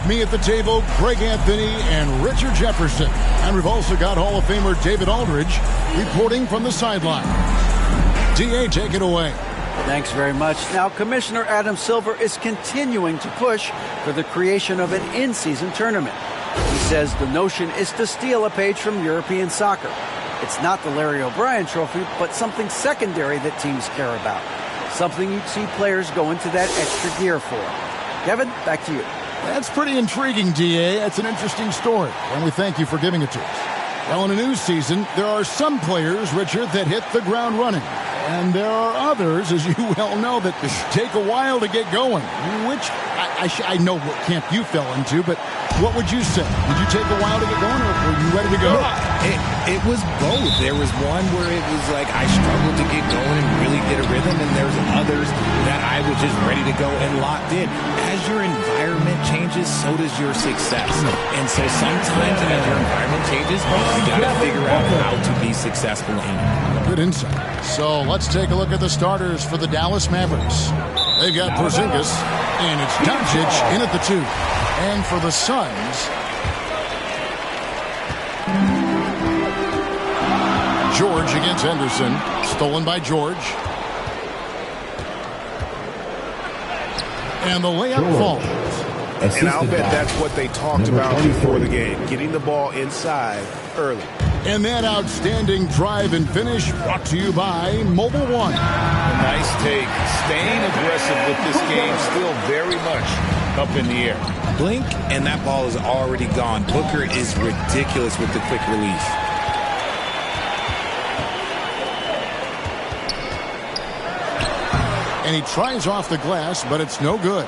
With me at the table, Greg Anthony and Richard Jefferson. And we've also got Hall of Famer David Aldridge reporting from the sideline. DA, take it away. Thanks very much. Now, Commissioner Adam Silver is continuing to push for the creation of an in-season tournament. He says the notion is to steal a page from European soccer. It's not the Larry O'Brien Trophy, but something secondary that teams care about. Something you'd see players go into that extra gear for. Kevin, back to you. That's pretty intriguing, DA. That's an interesting story, and we thank you for giving it to us. Well, in a new season, there are some players, Richard, that hit the ground running. And there are others, as you well know, that take a while to get going, which I know what camp you fell into, but what would you say? Did you take a while to get going, or were you ready to go? It was both. There was one where it was like I struggled to get going and really get a rhythm, and there's others that I was just ready to go and locked in. As your environment changes, so does your success. And so sometimes as your environment changes, you got to figure out how to be successful in it. Good insight. So let's take a look at the starters for the Dallas Mavericks. They've got Porzingis, and it's Doncic in at the 2. And for the Suns, George against Henderson. Stolen by George. And the layup falls. And I'll bet that's what they talked about before the game, getting the ball inside early. And that outstanding drive and finish brought to you by Mobile One. Nice take. Staying aggressive with this game, still very much up in the air. Blink, and that ball is already gone. Booker is ridiculous with the quick release. And he tries off the glass, but it's no good.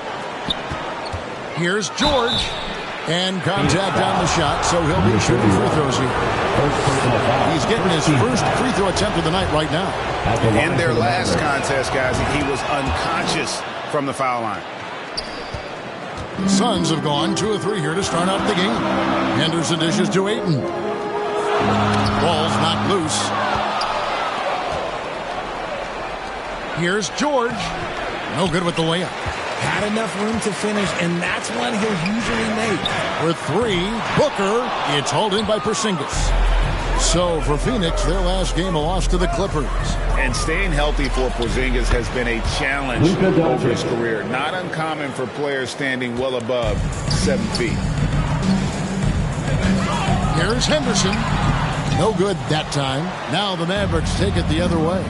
Here's George. And contact on the shot, so he'll be shooting free throws here. He's getting his first free throw attempt of the night right now. In their last contest, guys, he was unconscious from the foul line. The Suns have gone 2 of 3 here to start out the game. Henderson dishes to Ayton. Ball's not loose. Here's George. No good with the layup. Had enough room to finish, and that's one he'll usually make. With 3, Booker, it's hauled in by Porzingis. So for Phoenix, their last game a loss to the Clippers. And staying healthy for Porzingis has been a challenge over his career. Not uncommon for players standing well above 7 feet. Here's Henderson. No good that time. Now the Mavericks take it the other way.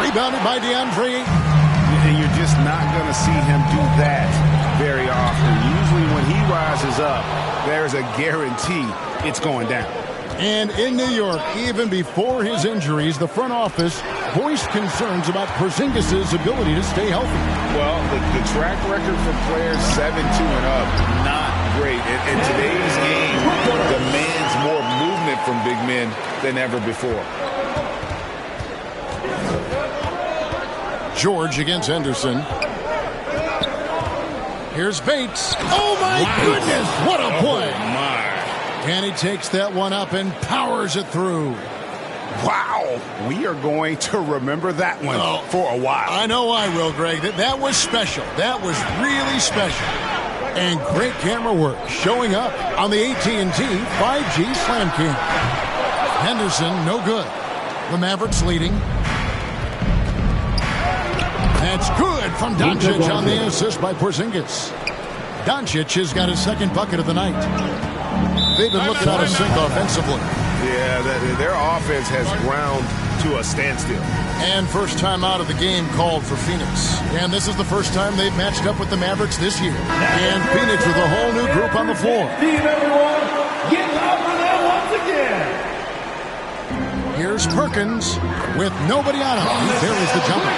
Rebounded by DeAndre. And you're just not going to see him do that very often. Usually when he rises up, there's a guarantee it's going down. And in New York, even before his injuries, the front office voiced concerns about Porzingis' ability to stay healthy. Well, the track record for players 7-2 and up, not great. And today's game demands more movement from big men than ever before. George against Henderson. Here's Bates. Oh, my goodness. What a play. Oh, my. And he takes that one up and powers it through. Wow. We are going to remember that one for a while. I know I will, Greg. That was special. That was really special. And great camera work showing up on the AT&T 5G Slam King. Henderson, no good. The Mavericks leading. That's good from Doncic on the assist by Porzingis. Doncic has got his second bucket of the night. They've been looking out of sync offensively. Yeah, their offense has ground to a standstill. And first time out of the game called for Phoenix. And this is the first time they've matched up with the Mavericks this year. And Phoenix with a whole new group on the floor. Team, everyone, get loud for them once again. Here's Perkins with nobody on him. He buries the jumper.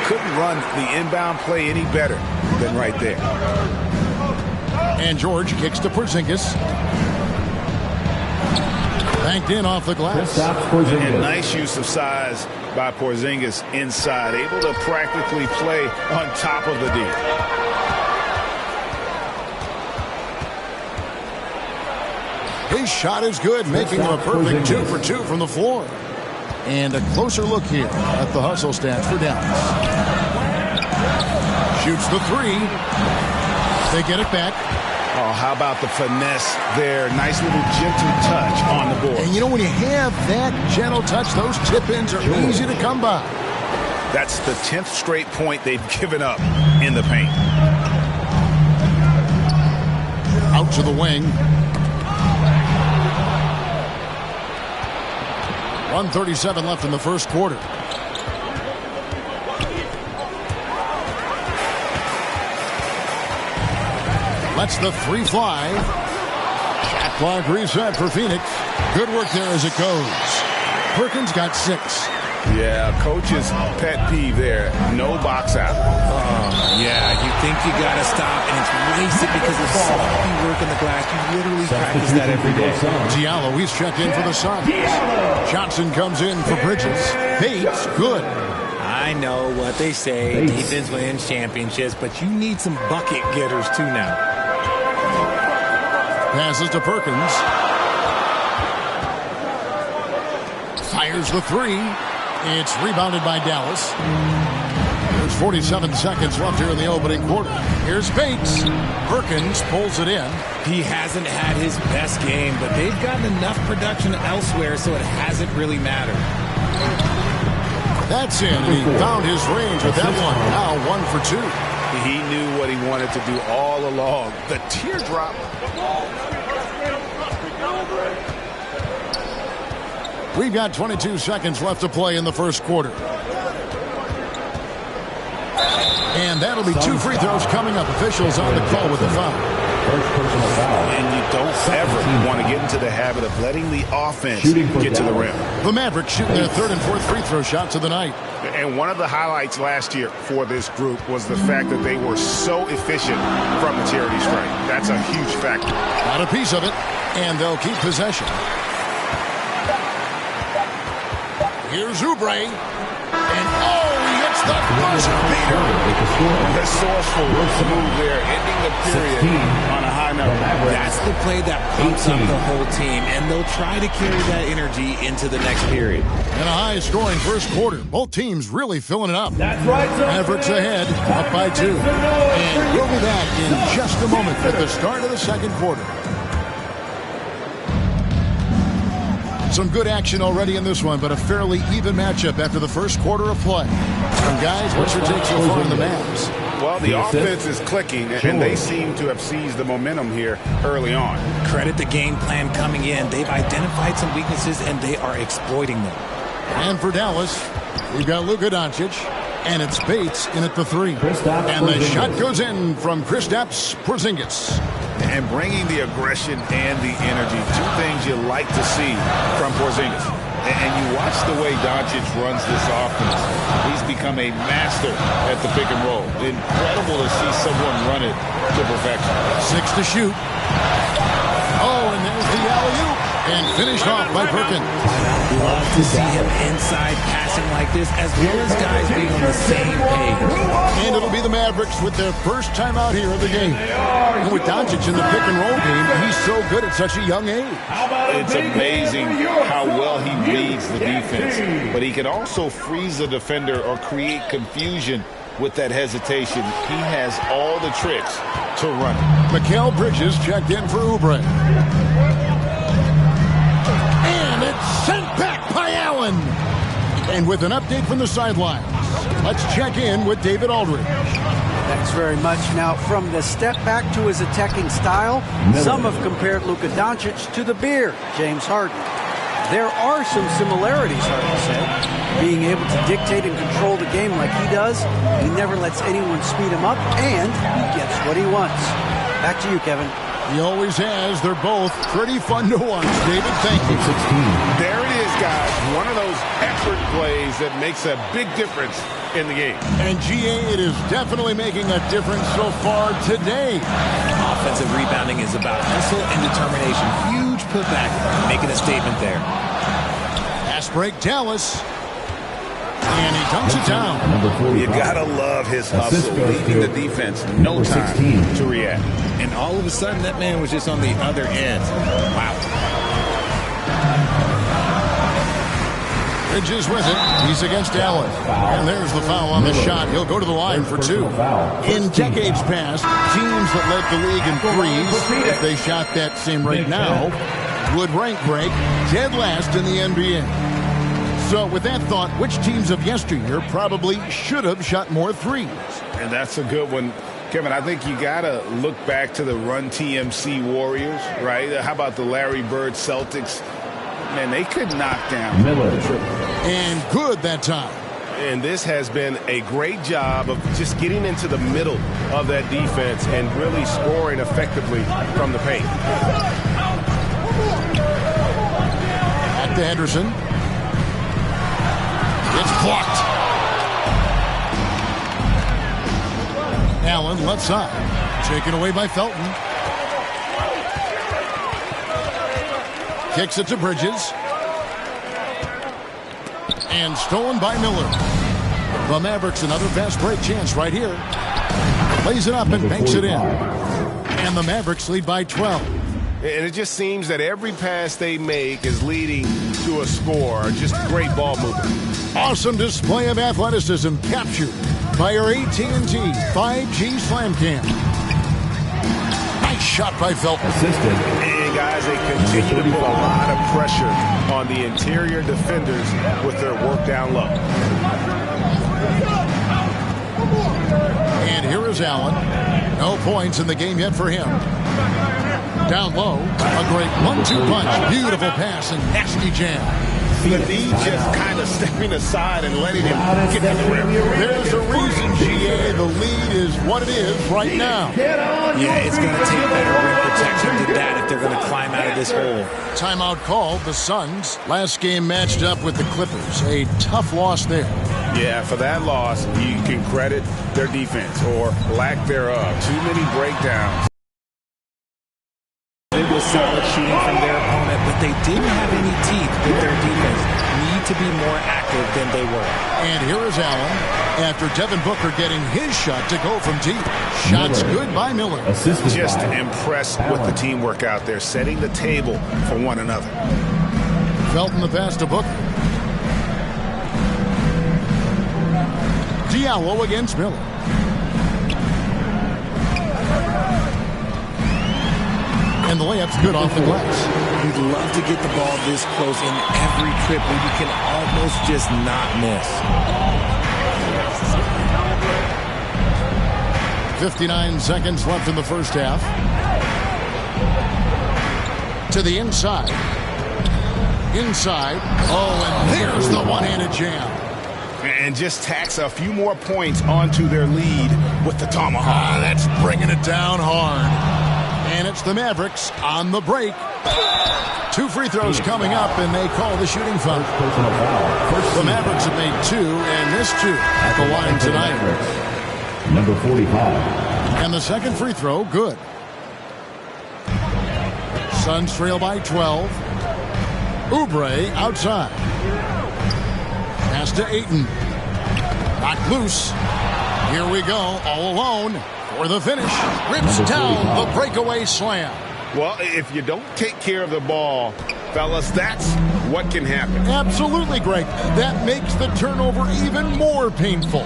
Couldn't run the inbound play any better than right there. And George kicks to Porzingis. Banked in off the glass. And nice use of size by Porzingis inside. Able to practically play on top of the D. His shot is good, making him a perfect 2 for 2 from the floor. And a closer look here at the hustle stats for Dallas. Shoots the three. They get it back. Oh, how about the finesse there? Nice little gentle touch on the board. And you know, when you have that gentle touch, those tip-ins are easy to come by. That's the 10th straight point they've given up in the paint. Out to the wing. 1:37 left in the first quarter. Lets the three fly. Shot clock reset for Phoenix. Good work there as it goes. Perkins got 6. Yeah, coach's pet peeve there. No box out. Yeah, you think you got to stop, and it's wasted because of sloppy work in the glass. You literally practice that every day. Diallo, he's checked in for the Suns. Johnson comes in for Bridges. Bates, good. I know what they say. Defense wins championships, but you need some bucket getters too now. Passes to Perkins. Fires the three. It's rebounded by Dallas. There's 47 seconds left here in the opening quarter. Here's Bates. Perkins pulls it in. He hasn't had his best game, but they've gotten enough production elsewhere, so it hasn't really mattered. That's in. He found his range with that one. Now 1 for 2. He knew what he wanted to do all along. The teardrop. We've got 22 seconds left to play in the first quarter. And that'll be 2 free throws coming up. Officials on the call with the foul. And you don't ever want to get into the habit of letting the offense get to the rim. The Mavericks shooting their 3rd and 4th free throw shots of the night. And one of the highlights last year for this group was the fact that they were so efficient from the charity stripe. That's a huge factor. Got a piece of it, and they'll keep possession. Here's Oubre. And he hits the buzzer beater. Resourceful move there, ending the period on a high note. That's the play that pumps up the whole team, and they'll try to carry that energy into the next period. And a high-scoring first quarter. Both teams really filling it up. That's right, Mavericks ahead, up by 2. And we'll be back in just a moment at the start of the second quarter. Some good action already in this one, but a fairly even matchup after the first quarter of play. And guys, what's your take so far on the Mavs? Well, the offense is clicking, and they seem to have seized the momentum here early on. Credit the game plan coming in. They've identified some weaknesses, and they are exploiting them. And for Dallas, we've got Luka Doncic, and it's Bates in at the 3. And the shot goes in from Kristaps Porzingis. And bringing the aggression and the energy, 2 things you like to see from Porzingis. And you watch the way Doncic runs this offense. He's become a master at the pick and roll. Incredible to see someone run it to perfection. 6 to shoot. Oh, and there's the alley-oop. And finished off by Perkins. Love to see him inside passing like this, as well as guys being on the same page. And it'll be the Mavericks with their first time out here of the game. And with Doncic in the pick and roll game, he's so good at such a young age. It's amazing how well he reads the defense. But he can also freeze a defender or create confusion with that hesitation. He has all the tricks to run it. Mikal Bridges checked in for Oubre. And it's sent back by Allen. And with an update from the sidelines, let's check in with David Aldridge. Thanks very much. Now, from the step back to his attacking style, some have compared Luka Doncic to the Bear, James Harden. There are some similarities, Harden said. Being able to dictate and control the game like he does, he never lets anyone speed him up, and he gets what he wants. Back to you, Kevin. He always has. They're both pretty fun to watch. David, thank you. There it is, guys. One of those effort plays that makes a big difference in the game. And GA, it is definitely making a difference so far today. Offensive rebounding is about hustle and determination. Huge putback, making a statement there. Pass break, Dallas. And he dunks it down. You gotta love his hustle, leaving the defense no time to react. And all of a sudden, that man was just on the other end. Wow. Bridges with it. He's against Allen. And there's the foul on the shot. He'll go to the line for 2. In decades past, teams that led the league in threes, if they shot that same rate now, would rank break dead last in the NBA. So with that thought, which teams of yesteryear probably should have shot more threes? And that's a good one. Kevin, I think you got to look back to the Run TMC Warriors, right? How about the Larry Bird Celtics? Man, they could knock down Miller. And good that time. And this has been a great job of just getting into the middle of that defense and really scoring effectively from the paint. Back to Henderson. It's blocked. Allen left side. Taken away by Felton. Kicks it to Bridges. And stolen by Miller. The Mavericks another fast break chance right here. Lays it up and banks it in. And the Mavericks lead by 12. And it just seems that every pass they make is leading to a score. Just great ball movement. Awesome display of athleticism captured by our AT&T 5G Slam Cam. Nice shot by Felton. Assisted. And guys, they continue to put a lot of pressure on the interior defenders with their work down low. And here is Allen. No points in the game yet for him. Down low, a great 1-2 punch. Beautiful pass and nasty jam. The D just kind of stepping aside and letting him get to the rim. There's a reason, GA, the lead is what it is right now. Yeah, it's going to take better rim protection than that if they're going to climb out of this hole. Timeout called. The Suns last game matched up with the Clippers. A tough loss there. Yeah, for that loss, you can credit their defense or lack thereof. Too many breakdowns. It was solid shooting from their opponent, but they didn't have any teeth with their defense. Need to be more active than they were. And here is Allen after Devin Booker getting his shot to go from deep. Shots good by Miller. Assisted Just by impressed with the teamwork out there, setting the table for one another. Felton the pass to Booker. Diallo against Miller. And the layup's good off the glass. You'd love to get the ball this close in every trip where you can almost just not miss. 59 seconds left in the first half. To the inside. Inside. Oh, and there's the one-handed jam. And just tacks a few more points onto their lead with the tomahawk. That's bringing it down hard. And it's the Mavericks on the break. 2 free throws coming up, and they call the shooting foul. The Mavericks have made 2, and missed 2 at the line tonight. Number 45. And the second free throw, good. Suns trail by 12. Oubre outside. Pass to Ayton. Knocked loose. Here we go, all alone. For the finish, rips down the breakaway slam. Well, if you don't take care of the ball, fellas, that's what can happen. Absolutely, Greg. That makes the turnover even more painful.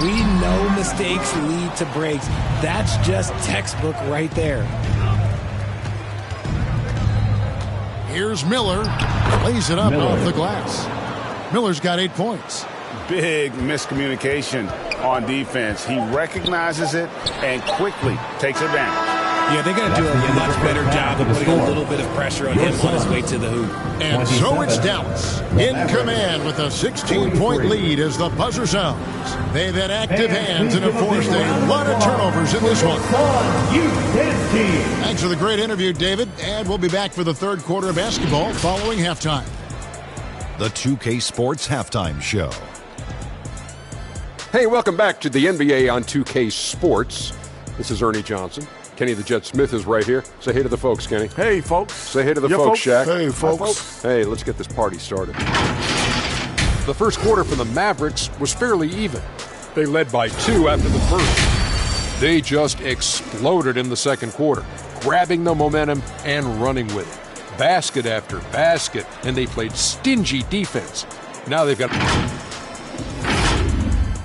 We know mistakes lead to breaks. That's just textbook right there. Here's Miller. Lays it up off the glass. Miller's got 8 points. Big miscommunication on defense. He recognizes it and quickly takes advantage. Yeah, they're going to do a much better job of putting a little bit of pressure on him on his way to the hoop. And so it's Dallas in command with a 16-point lead as the buzzer sounds. They've had active hands and have forced a lot of turnovers in this one. Thanks for the great interview, David. And we'll be back for the third quarter of basketball following halftime. The 2K Sports Halftime Show. Hey, welcome back to the NBA on 2K Sports. This is Ernie Johnson. Kenny the Jet Smith is right here. Say hey to the folks, Kenny. Hey, folks. Say hey to the folks, Shaq. Hey, folks. Hi, folks. Hey, let's get this party started. The first quarter for the Mavericks was fairly even. They led by 2 after the first. They just exploded in the second quarter, grabbing the momentum and running with it. Basket after basket, and they played stingy defense. Now they've got...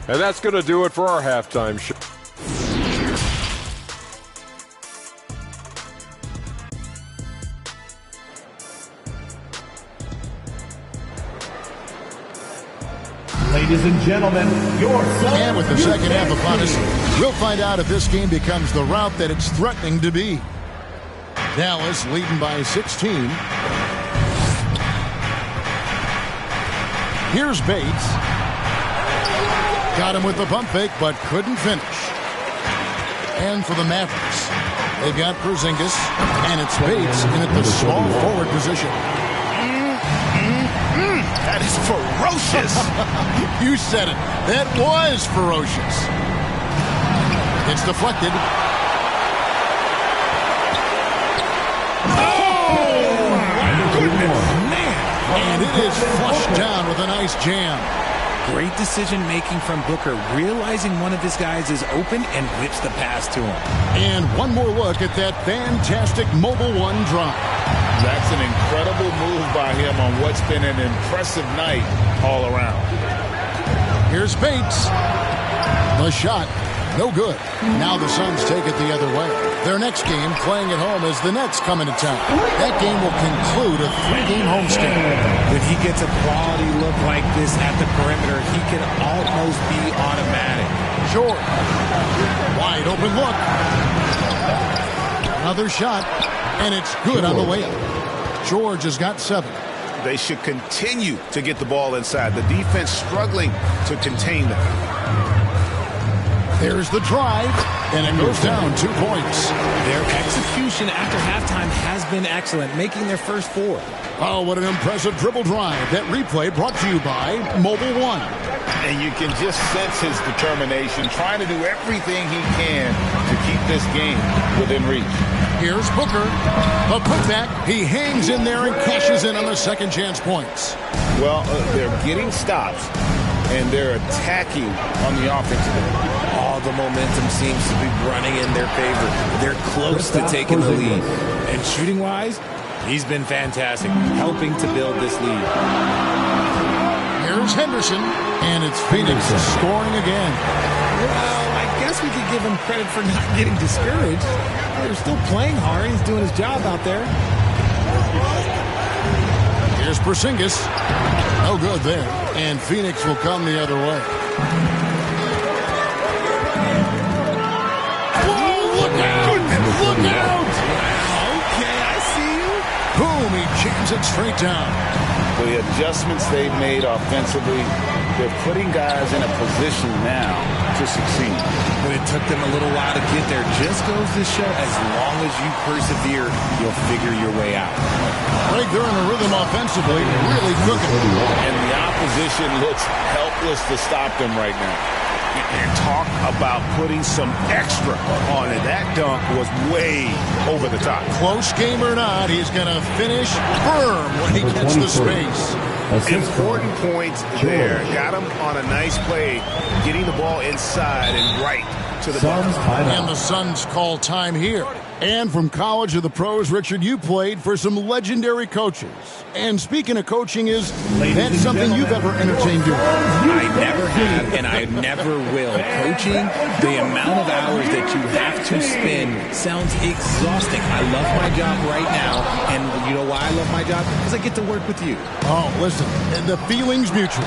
And that's going to do it for our halftime show. Ladies and gentlemen, and with the second half upon us, we'll find out if this game becomes the rout that it's threatening to be. Dallas leading by 16. Here's Bates. Got him with the pump fake, but couldn't finish. And for the Mavericks, they've got Porzingis, and it's Bates in at the small forward position. That is ferocious. You said it. That was ferocious. It's deflected. Oh, my goodness, man. And it is flushed down with a nice jam. Great decision-making from Booker, realizing one of his guys is open and whips the pass to him. And one more look at that fantastic mobile one drive. That's an incredible move by him on what's been an impressive night all around. Here's Bates. The shot, no good. Now the Suns take it the other way. Their next game, playing at home, as the Nets come into town. That game will conclude a 3-game homestand. When he gets a quality look like this at the perimeter, he can almost be automatic. Sure. Wide open look. Another shot. And it's good on the way up. George has got 7. They should continue to get the ball inside. The defense struggling to contain them. There's the drive, and it goes down 2 points. Their execution after halftime has been excellent, making their first 4. Oh, what an impressive dribble drive. That replay brought to you by Mobile One. And you can just sense his determination, trying to do everything he can to keep this game within reach. Here's Booker. A putback. He hangs in there and cashes in on the second chance points. Well, they're getting stops, and they're attacking on the offensive end. All the momentum seems to be running in their favor. They're close to taking the lead. And shooting-wise, he's been fantastic, helping to build this lead. Here's Henderson, and it's Phoenix scoring again. Well, I guess we could give him credit for not getting discouraged. They're still playing hard. He's doing his job out there. Here's Porzingis. No good there. And Phoenix will come the other way. Whoa, look out! Look out! Okay, I see you. Boom, he jams it straight down. The adjustments they've made offensively, they're putting guys in a position now to succeed. But it took them a little while to get there. Just goes to show, as long as you persevere, you'll figure your way out. Right, they're in a rhythm offensively, really cooking. And the opposition looks helpless to stop them right now. And talk about putting some extra on it. That dunk was way over the top. Close game or not, he's going to finish firm when he gets the space. Important points there. Got him on a nice play, getting the ball inside and right to the ball. And the Suns call time here. And from college to the pros, Richard, you played for some legendary coaches. And speaking of coaching, that's something you've ever entertained doing? I never have, and I never will. Coaching, the amount of hours that you have to spend sounds exhausting. I love my job right now, and you know why I love my job? Because I get to work with you. Oh, listen, the feeling's mutual.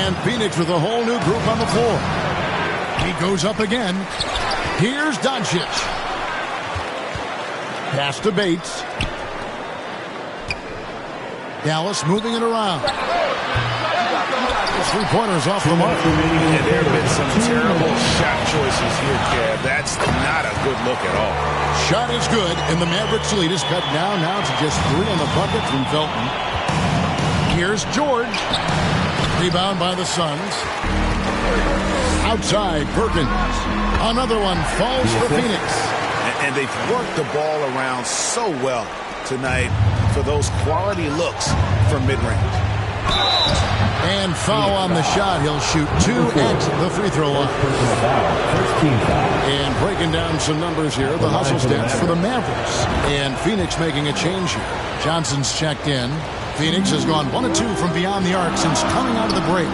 And Phoenix with a whole new group on the floor. He goes up again. Here's Doncic. Pass to Bates. Dallas moving it around. Three-pointers off the mark. And there have been some terrible shot choices here, Kev. That's not a good look at all. Shot is good, and the Mavericks lead is cut down now to just 3 on the bucket from Felton. Here's George. Rebound by the Suns. Outside, Perkins. Another one falls for Phoenix. And they've worked the ball around so well tonight for those quality looks from mid-range. And foul on the shot. He'll shoot 2 at the free throw line. And breaking down some numbers here, the hustle stats for the Mavericks. And Phoenix making a change here. Johnson's checked in. Phoenix has gone 1 of 2 from beyond the arc since coming out of the break.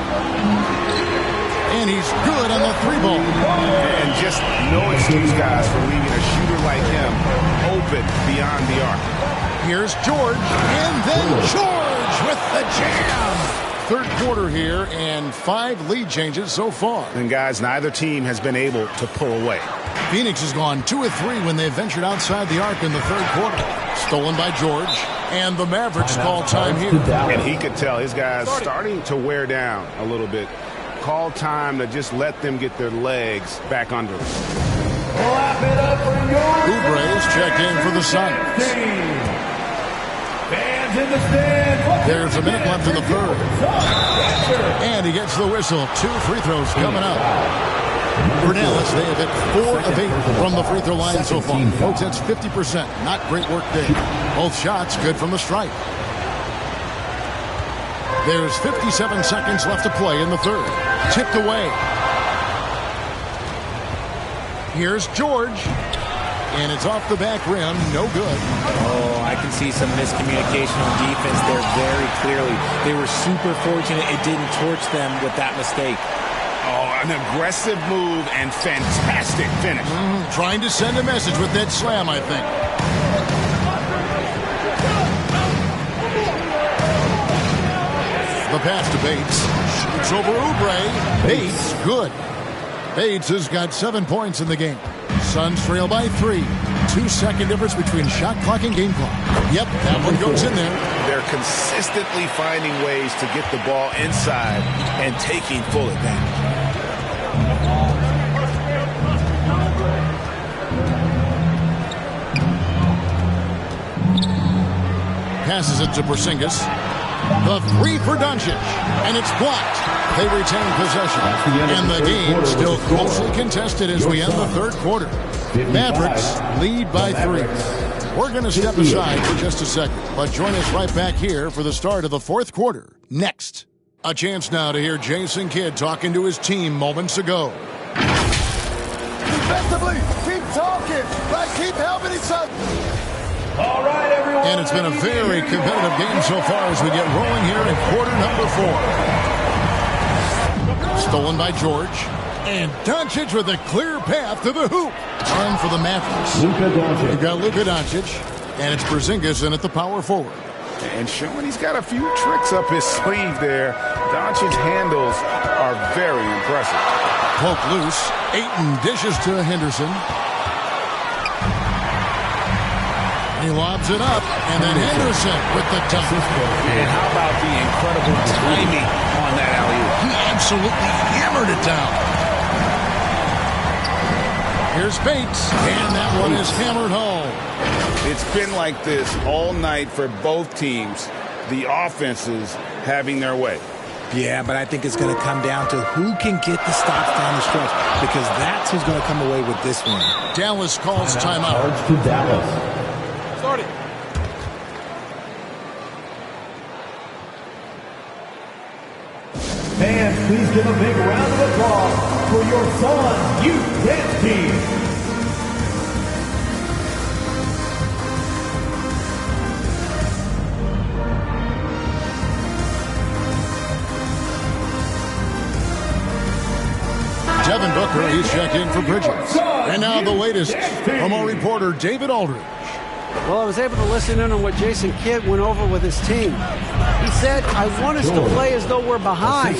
And he's good on the 3 ball. And just no excuse, guys, for leaving a shooter like him open beyond the arc. Here's George, and then George with the jam. Third quarter here, and 5 lead changes so far. And, guys, neither team has been able to pull away. Phoenix has gone 2 of 3 when they ventured outside the arc in the third quarter. Stolen by George, and the Mavericks call time here. And he could tell his guys starting to wear down a little bit. Call time to just let them get their legs back under them. Oubre's checked in for the Suns. There's a minute left in the third. And he gets the whistle. 2 free throws coming up. For Dallas, they have hit 4 of 8 from the free throw line so far. Folks, that's 50%. Not great work there. Both shots good from the stripe. There's 57 seconds left to play in the third. Tipped away. Here's George. And it's off the back rim. No good. Oh, I can see some miscommunication on defense there very clearly. They were super fortunate it didn't torch them with that mistake. Oh, an aggressive move and fantastic finish. Trying to send a message with that slam, I think. The pass to Bates. Shoots over Oubre. Bates, good. Bates has got 7 points in the game. Suns trail by 3. 2-second difference between shot clock and game clock. Yep, that one goes in there. They're consistently finding ways to get the ball inside and taking full advantage. Passes it to Porzingis. The 3 for Doncic. And it's blocked. They retain possession. And the game still closely contested as we end the third quarter. Mavericks lead by 3. We're going to step aside for just a second, but join us right back here for the start of the fourth quarter. Next. A chance now to hear Jason Kidd talking to his team moments ago. Defensively, keep talking. Let's keep helping each other. All right, everyone. And it's been a very competitive game so far as we get rolling here in quarter number 4. Stolen by George. And Doncic with a clear path to the hoop. And for the Mavericks, you've got Luka Doncic. And it's Porzingis in at the power forward. And showing he's got a few tricks up his sleeve there. Doncic's handles are very impressive. Poke loose. Ayton dishes to Henderson. He lobs it up, and then Henderson with the dunk. And how about the incredible timing on that alley-oop? He absolutely hammered it down. Here's Bates, and that one is hammered home. It's been like this all night for both teams. The offenses having their way. Yeah, but I think it's going to come down to who can get the stops down the stretch, because that's who's going to come away with this one. Dallas calls timeout. Charge to Dallas. Starting. Fans, please give a big round of applause for your Suns Youth Dance Team. Devin Booker, he's checked in for Bridges. And now the latest from our reporter, David Aldridge. Well, I was able to listen in on what Jason Kidd went over with his team. He said, I want us to play as though we're behind.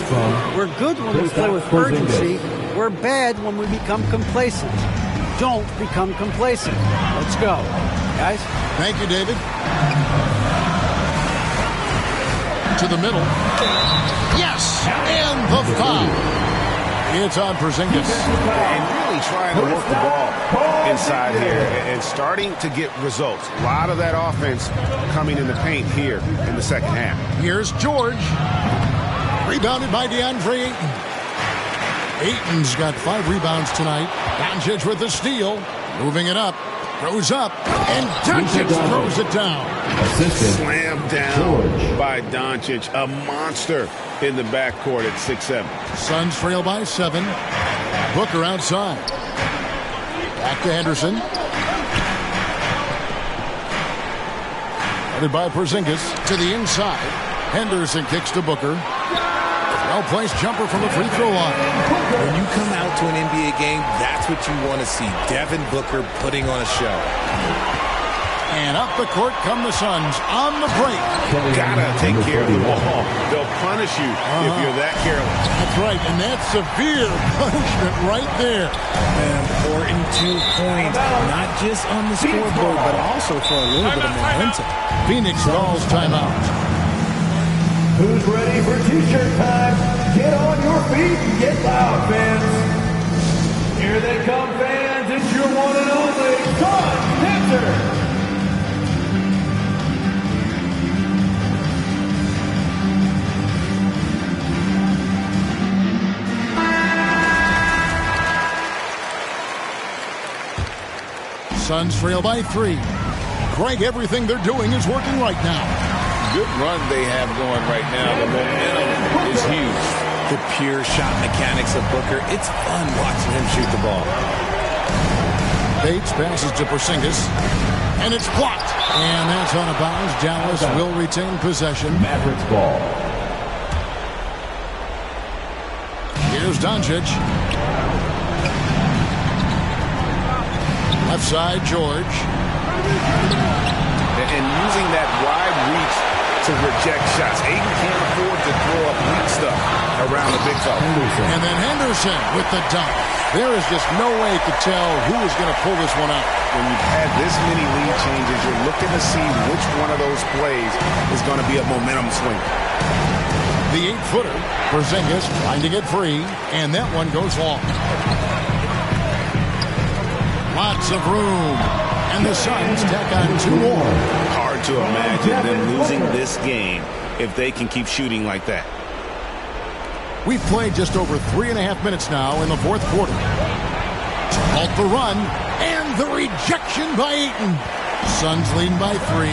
We're good when we play with urgency. We're bad when we become complacent. Don't become complacent. Let's go. Guys? Thank you, David. To the middle. Yes! And the foul. It's on Porzingis. And really trying to work the ball inside here and starting to get results. A lot of that offense coming in the paint here in the second half. Here's George. Rebounded by DeAndre Ayton. Ayton's got 5 rebounds tonight. Doncic with the steal. Moving it up. Throws up. And Doncic throws it down. Slammed down by Doncic. A monster in the backcourt at 6'7". Suns trail by 7. Booker outside. Back to Henderson. Headed by Porzingis to the inside. Henderson kicks to Booker. Well-placed jumper from the free throw line. When you come out to an NBA game, that's what you want to see. Devin Booker putting on a show. And up the court come the Suns on the break. Gotta take care of the ball. They'll punish you if you're that careless. That's right, and that's severe punishment right there. An important 2 points, not just on the scoreboard, but also for a little bit of momentum. Phoenix calls timeout. Who's ready for t-shirt time? Get on your feet and get loud, fans. Here they come, fans. It's your one and only Sun Henderson. Suns trail by 3. Greg, everything they're doing is working right now. Good run they have going right now. The momentum is huge. The pure shot mechanics of Booker. It's fun watching him shoot the ball. Bates passes to Porzingis, and it's blocked. And that's out of bounds. Dallas will retain possession. Mavericks ball. Here's Doncic. Left side, George. And using that wide reach to reject shots. Aiden can't afford to throw up weak stuff around the big fella. And then Henderson with the dunk. There is just no way to tell who is going to pull this one out. When you've had this many lead changes, you're looking to see which one of those plays is going to be a momentum swinger. The 8-footer, Porzingis trying to get free, and that one goes long. Lots of room. And the Suns tack on 2 more. Hard to imagine them losing this game if they can keep shooting like that. We've played just over 3.5 minutes now in the fourth quarter. To halt the run, and the rejection by Ayton. Suns leading by 3.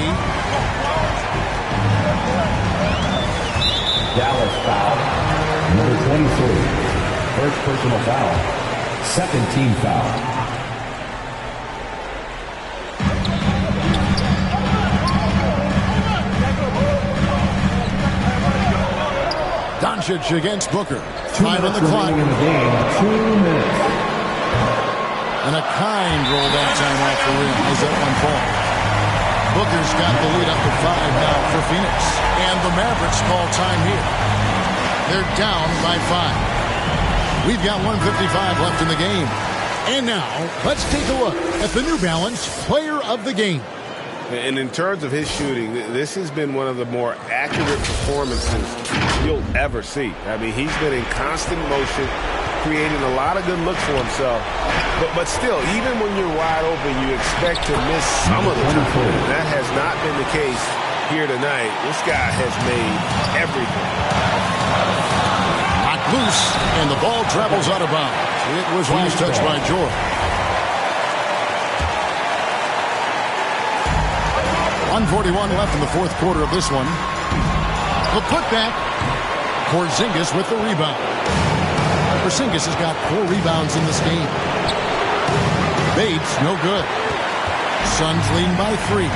Dallas foul. Number 23. First personal foul. Second team foul. Doncic against Booker. Time on the clock. In the game, 2 minutes. And a kind roll that time off the rim as that one falls. Booker's got the lead up to 5 now for Phoenix. And the Mavericks call time here. They're down by 5. We've got 1:55 left in the game. And now, let's take a look at the New Balance Player of the Game. And in terms of his shooting, this has been one of the more accurate performances you'll ever see. I mean, he's been in constant motion, creating a lot of good looks for himself. But still, even when you're wide open, you expect to miss some of the time. That has not been the case here tonight. This guy has made everything. Knocked loose, and the ball travels out of bounds. It was last touched by George. 1:41 left in the fourth quarter of this one. The putback. Porzingis with the rebound. Porzingis has got 4 rebounds in this game. Bates, no good. Suns leading by 3.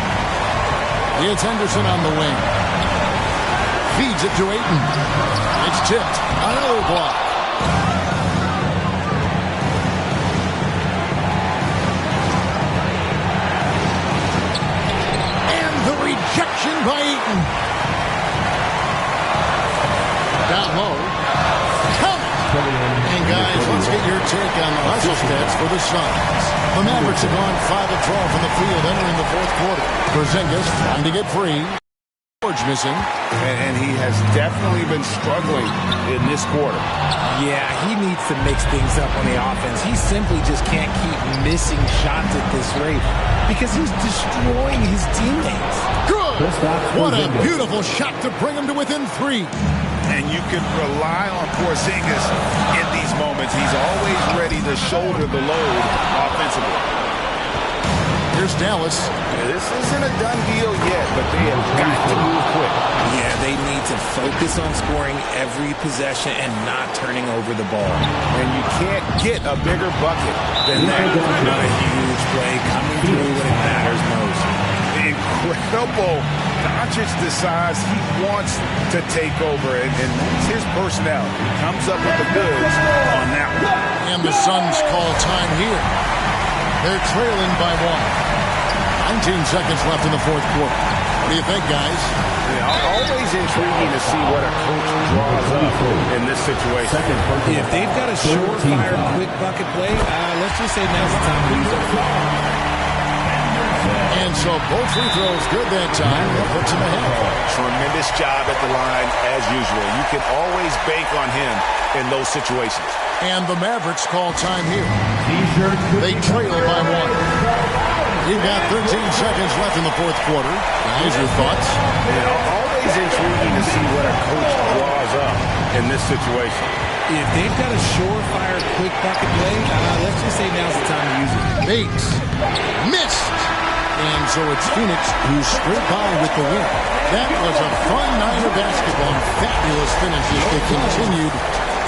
It's Henderson on the wing. Feeds it to Ayton. It's tipped. Another block. Rejection by Ayton. Down low. And guys, let's get your take on the hustle stats for the Suns. The Mavericks have gone 5 of 12 from the field entering the fourth quarter. Porzingis trying to get free. George missing. And he has definitely been struggling in this quarter. Yeah, he needs to mix things up on the offense. He simply just can't keep missing shots at this rate because he's destroying his teammates. Good! What a beautiful shot to bring him to within 3. And you can rely on Porzingis in these moments. He's always ready to shoulder the load offensively. Here's Dallas. This isn't a done deal yet, but they have got to move quick. Yeah, they need to focus on scoring every possession and not turning over the ball. And you can't get a bigger bucket than that. Not a huge play coming through when it matters most. Incredible elbow. Doncic decides he wants to take over, and that's his personality. He comes up with the goods on that one. And the Suns call time here. They're trailing by 1. 19 seconds left in the fourth quarter. What do you think, guys? Always intriguing to see what a coach draws up in this situation. If they've got a surefire, quick bucket play, let's just say now's the time to use it. And so both free throws good that time. That puts him ahead. Tremendous job at the line as usual. You can always bank on him in those situations. And the Mavericks call time here. They trail by 1. You've got 13 seconds left in the fourth quarter. Guys, your thoughts? Always intriguing to see what a coach draws up in this situation. If they've got a surefire, quick bucket play, let's just say now's the time to use it. Bates missed. And so it's Phoenix who's straight by with the win. That was a fun night of basketball and fabulous finishes. They continued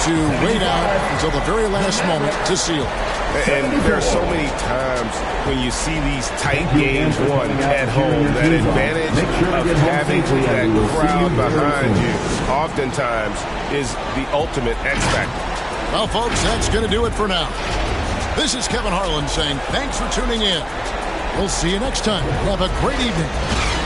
to wait out until the very last moment to seal. And there are so many times when you see these tight games won at home, that advantage of having that crowd behind you oftentimes is the ultimate X factor. Well, folks, that's going to do it for now. This is Kevin Harlan saying thanks for tuning in. We'll see you next time. Have a great evening.